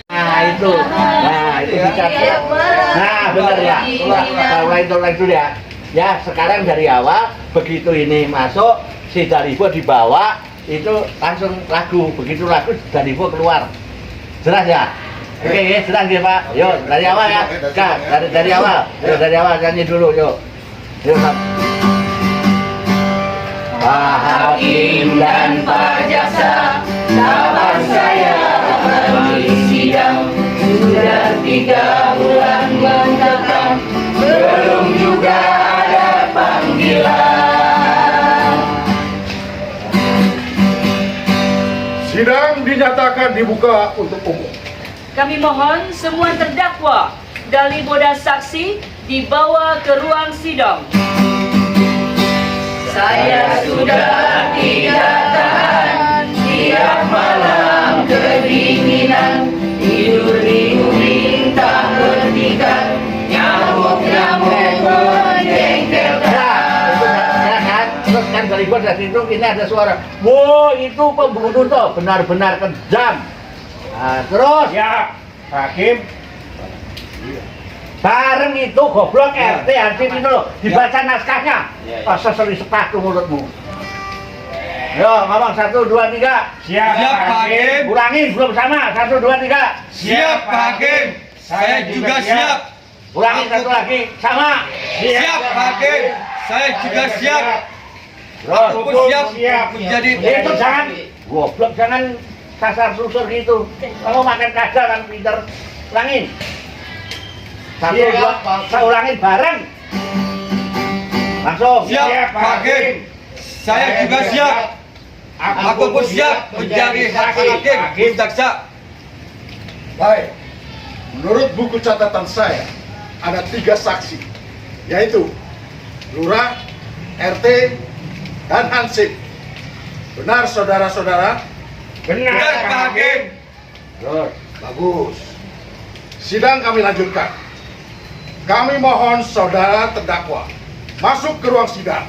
Nah itu dicatat. Nah benar ya. Mulai dulu ya. Ya sekarang dari awal begitu ini masuk si Dalibo dibawa itu langsung lagu, begitu lagu Dalibo keluar. Jelas ya? Oke, jelas ya Pak. Yuk dari awal ya. Kak, dari awal. Yuk dari awal nyanyi dulu yuk. Yuk Pak. Pak Hakim dan Pak Jaksa, kapan saya di sidang? Sudah 3 bulan mendekam, belum juga ada panggilan. Sidang dinyatakan dibuka untuk umum. Kami mohon semua terdakwa, Dalibo dan saksi dibawa ke ruang sidang. Saya sudah tidak tahan, tiap malam kedinginan, tidur di ubin tak hentikan, nyamuk-nyamuk menjengkelkan. Ya kan, terus kan Dalibo dari itu ini ada suara, wow itu pembunuh tuh benar-benar kejam. Nah, terus Ya, Hakim. bareng itu goblok RT Hansip itu loh, dibaca naskahnya. Masa seri sepatu mulutmu. Yo ngomong 1, 2, 3. Siap, Hakim. Ulangin belum sama. 1, 2, 3. Siap, Pak Hakim. Saya juga siap. Ulangin satu lagi sama. Siap, Pak Hakim. Saya juga siap. Terus Aku siap menjadi itu jangan goblok, jangan sasar susur gitu. Kamu makan kagak kan pinter. Ulangin. 1, 2, saya ulangin bareng. Langsung. Siap, Pak Hakim. Saya juga siap. Aku pun siap menjadi hakim jaksa. Baik. Menurut buku catatan saya, ada 3 saksi, yaitu Lurah, RT, dan Hansip. Benar, saudara-saudara? Benar, Pak Hakim. Terus. Bagus. Sidang kami lanjutkan. Kami mohon saudara terdakwa masuk ke ruang sidang.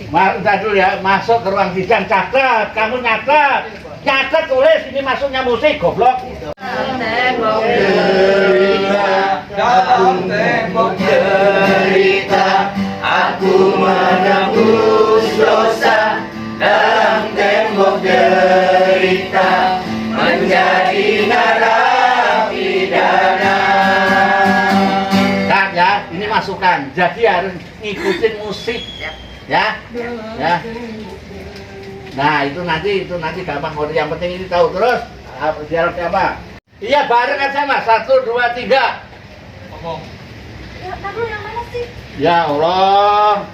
Udah dulu ya, masuk ke ruang sidang, catat, kamu nyatet, catat tulis ini masuknya musik, goblok. Tembok Dalam tembok derita, aku menebus dosa, dalam tembok derita, menjadi narapidana. Kan ya, ini masukan, jadi harus ngikutin musik. Ya, ya. Nah itu nanti gampang. Yang penting ini tahu terus dialognya apa. Iya bareng aja mas. 1, 2, 3. Ngomong. Ya, tahu yang mana sih? Ya Allah.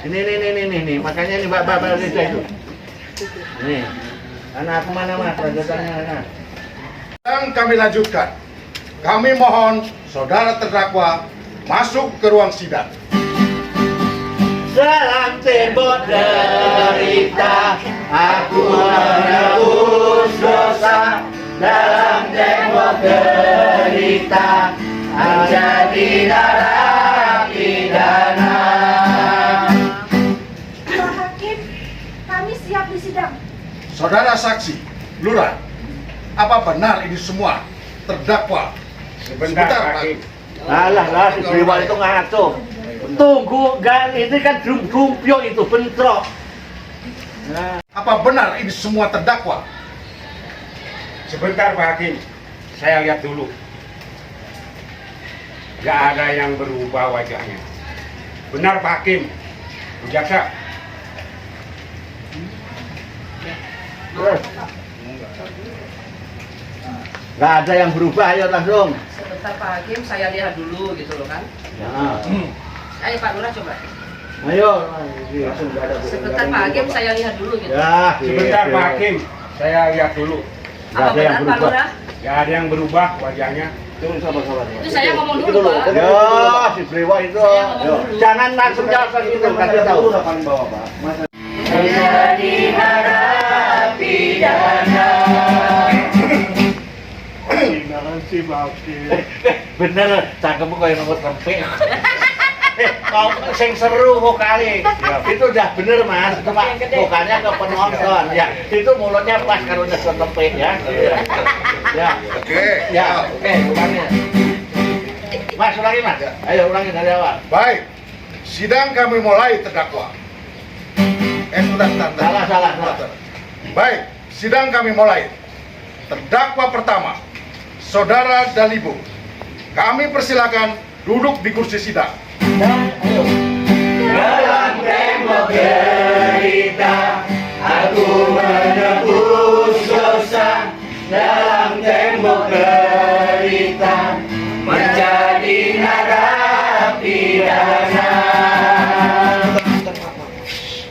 Ini. Makanya ini Mbak Reza itu. Nih. Anak aku mana mas? Lanjutannya mana? Sidang kami lanjutkan. Kami mohon saudara terdakwa masuk ke ruang sidang. Dalam tembok derita, aku menebus dosa. Dalam tembok derita, menjadi narapidana. Pak Hakim, kami siap di sidang. Saudara saksi, Lurah, apa benar ini semua terdakwa? Sebentar, Pak. Alah, si Dewa itu ngaco. Tunggu, enggak, ini kan dumpio itu, bentrok. Nah. Apa benar ini semua terdakwa? Sebentar Pak Hakim, saya lihat dulu. Gak ada yang berubah wajahnya. Benar Pak Hakim, Bu Jaksa. Nggak ada yang berubah, ayo langsung. Sebentar Pak Hakim, saya lihat dulu gitu loh kan. Ya. Ayo Pak Lurah coba. Ayo, langsung nggak ada. Sebentar Pak Hakim, saya lihat dulu gitu. Ya, Sebentar gitu. Pak Hakim, saya lihat dulu. Nggak ada yang Pak berubah. Lurah? Gak ada yang berubah wajahnya. Turun sabar-sabar. Itu saya ngomong dulu, Pak. Ya, si Brewa itu. Saya ngomong Yo, dulu. jangan langsung jawab gitu, kasih tahu. Paling bawah, Pak. Menjadi narapidana. Bener, cakepmu kayak nomor tempe. Kau sing seru vokali. Itu udah bener Mas, cuma bukannya ke penonton. Ya, itu mulutnya pas kalau nyedot tempe ya. Ya. Oke. Ya, oke, ulangi. Mas, ulangi Mas. Ayo ulangi dari awal. Baik. Sidang kami mulai terdakwa. Sebentar. Salah. Baik, sidang kami mulai. Terdakwa pertama, Saudara Dalibo. Kami persilakan duduk di kursi sidang. Ayo. Dalam tembok derita, aku menebus dosa. Dalam tembok derita, menjadi narapidana.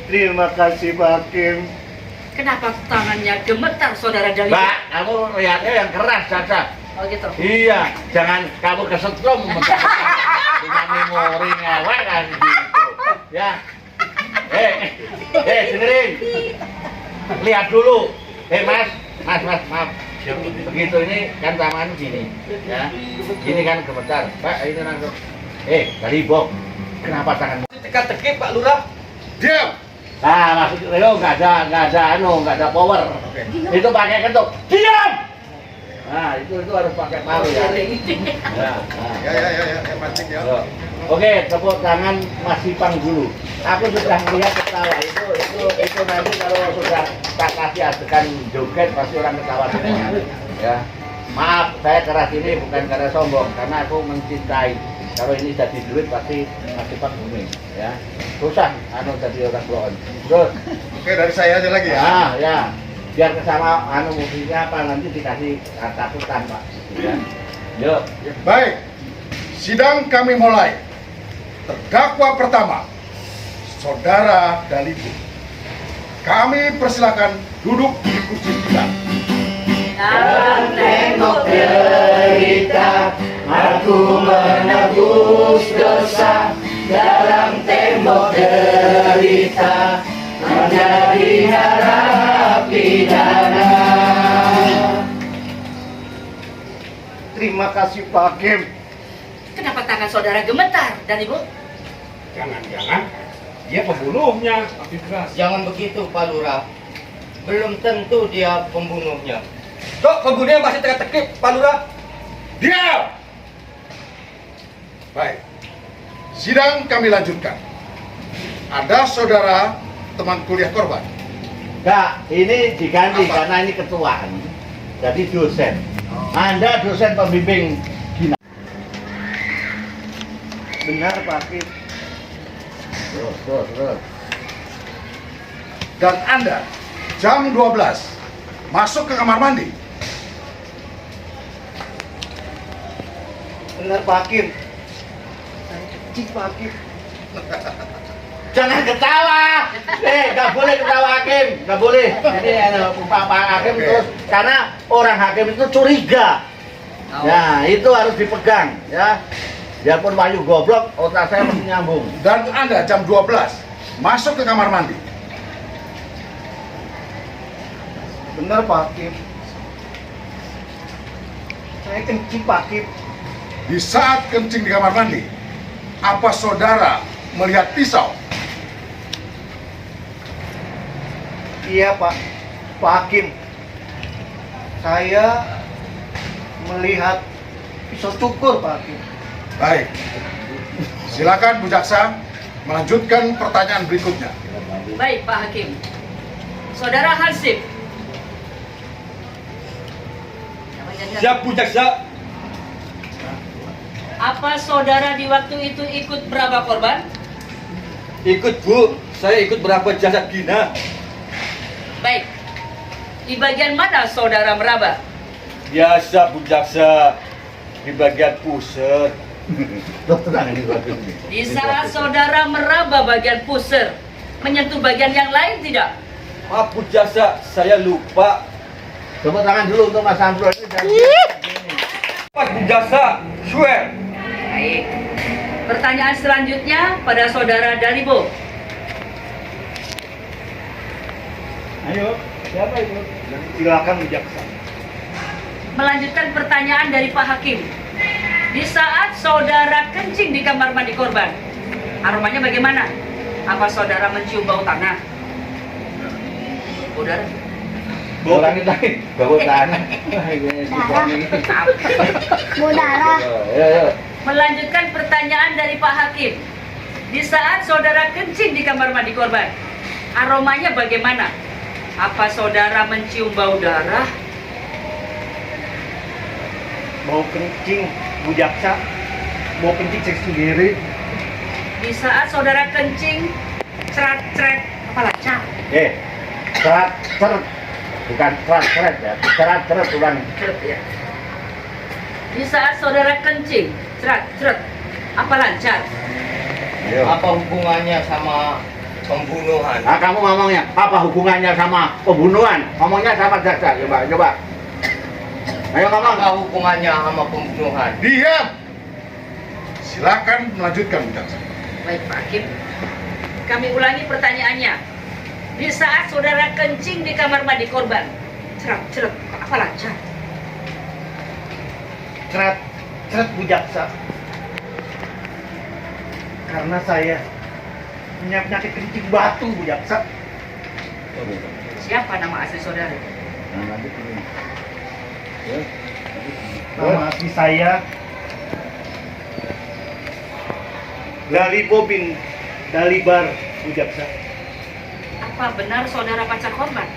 Terima kasih Pak Hakim. Kenapa tangannya gemetar, Saudara Dali? Mbak, kamu lihatnya yang keras, Caca. Oh gitu. Iya, jangan kamu kesetrum dengan memori ngewek kan gitu. Ya. Dengerin. Lihat dulu. Mas, maaf. Begitu ini kan tangan gini, ya. Gini kan gemetar. Pak, ini langsung. Dari Bob. Kenapa tangan? Teka-teki Pak Lurah. Diam. Nah, maksudnya nggak ada power. Oke. Itu pakai ketuk. Diam. Nah, itu harus pakai palu ya. Ya. Ya, mancing ya. Yo. Oke, tepuk tangan Mas Ipang dulu. Aku sudah melihat ketawa itu nanti kalau sudah tak kasih adegan joget pasti orang ketawa semua. Ya. Maaf, saya keras ini bukan karena sombong, karena aku mencintai. Kalau ini jadi duit pasti Mas Ipang booming, ya. Susah jadi orang bloon. Terus, Oke, dari saya aja lagi ya. ya. Biar kesama musiknya apa nanti dikasih catatan, Pak. Ya. Yuk. Baik. Sidang kami mulai. Terdakwa pertama, Saudara Dalibo. Kami persilakan duduk di kursi sidang. Dalam Tengok derita, aku menebus dosa. Dalam tembok derita, menjadi narapidana. Terima kasih Pak Hakim. Kenapa tangan saudara gemetar, Dali Bu? Jangan-jangan dia pembunuhnya. Jangan begitu Pak Lurah. Belum tentu dia pembunuhnya. Kok pembunuhnya masih teka-teki Pak Lurah? Diam! Baik. Sidang kami lanjutkan. Ada saudara teman kuliah korban. Enggak, ini diganti Apa? karena ini ketuaan. Jadi dosen. Anda dosen pembimbing Gina. Benar Pak Hakim. Terus. Dan Anda jam 12 masuk ke kamar mandi. Benar Pak Hakim. Saya kencing Pak Hakim. Jangan ketawa. Nggak boleh ketawa hakim, nggak boleh. Jadi Pak Hakim Oke. terus karena orang hakim itu curiga. Ya, itu harus dipegang, ya. Biarpun Wahyu goblok, otak saya mesti nyambung. Dan Anda jam 12 masuk ke kamar mandi. Benar Pak Hakim. Saya kencing Pak Hakim. Di saat kencing di kamar mandi, apa saudara melihat pisau? Iya Pak Hakim. Saya melihat pisau cukur Pak Hakim. Baik. Silakan Bu Jaksa melanjutkan pertanyaan berikutnya. Baik, Pak Hakim. Saudara Hansip. Siap Bu Jaksa. Apa saudara di waktu itu ikut berapa korban? Ikut Bu, saya ikut berapa jasad Gina. Baik. Di bagian mana saudara meraba? Biasa Bu Jaksa, di bagian pusat. Tenang ini bagus. Di saat saudara meraba bagian pusar, menyentuh bagian yang lain tidak? Maaf Bu Jaksa, saya lupa. Tepuk tangan dulu untuk Mas Samsul ini. Pak Bu Jaksa, swear. Baik. Pertanyaan selanjutnya pada saudara Dalibo. Ayo, siapa itu? Silakan Bu Jaksa. Melanjutkan pertanyaan dari Pak Hakim. Di saat saudara kencing di kamar mandi korban, aromanya bagaimana? Apa saudara mencium bau tanah? Saudara? Ulangin lagi, bau tanah. Wah, ini si suami ini. Mau darah. Ayo. Melanjutkan pertanyaan dari Pak Hakim. Di saat saudara kencing di kamar mandi korban, aromanya bagaimana? Apa saudara mencium bau darah? Mau kencing Bu Jaksa. Mau kencing saya sendiri. Di saat saudara kencing, ceret-ceret, apa lancar? Cerat, ceret. Bukan cerat ya. Cerat ulang. Ceret ya. Di saat saudara kencing, ceret-ceret, apa lancar? Ayo. Apa hubungannya sama pembunuhan? Ah, kamu ngomongnya apa hubungannya sama pembunuhan? Ngomongnya sama jaksa. Coba. Ayo ngomong. Apa hubungannya sama pembunuhan? Diam. Silakan melanjutkan Bu Jaksa. Baik Pak Hakim, kami ulangi pertanyaannya. Di saat saudara kencing di kamar mandi korban, ceret-ceret, apa lancar? Ceret Bu Jaksa. Karena saya punya penyakit kencing batu Bu Jaksa. Siapa nama asli saudara? Nah, nanti dulu. Ya. Nama asli saya Dalibo bin Dalibar Bu Jaksa. Apa benar saudara pacar korban?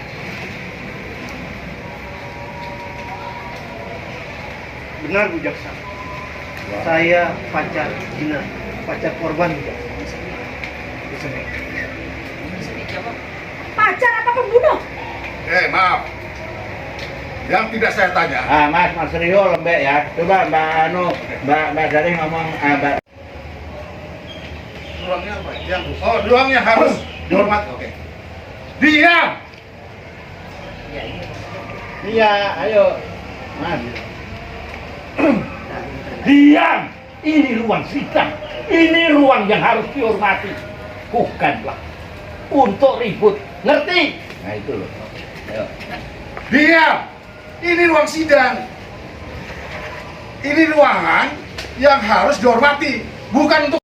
Benar Bu Jaksa. Saya pacar Gina, pacar korban Bu Jaksa. Bisa dijawab. Pacar apa pembunuh? Maaf. Yang tidak saya tanya. Ah, Mas Rio lembek ya. Coba Mbak Dari ngomong, Mbak. Ruangnya apa? Ruangnya harus dihormati. Oke. Diam. Ya, ini. Iya, ayo. Mas. Diam! Ini ruang sidang. Ini ruang yang harus dihormati. Bukanlah untuk ribut. Ngerti? Nah, itu loh. Ayo. Diam. Ini ruang sidang. Ini ruangan yang harus dihormati, bukan untuk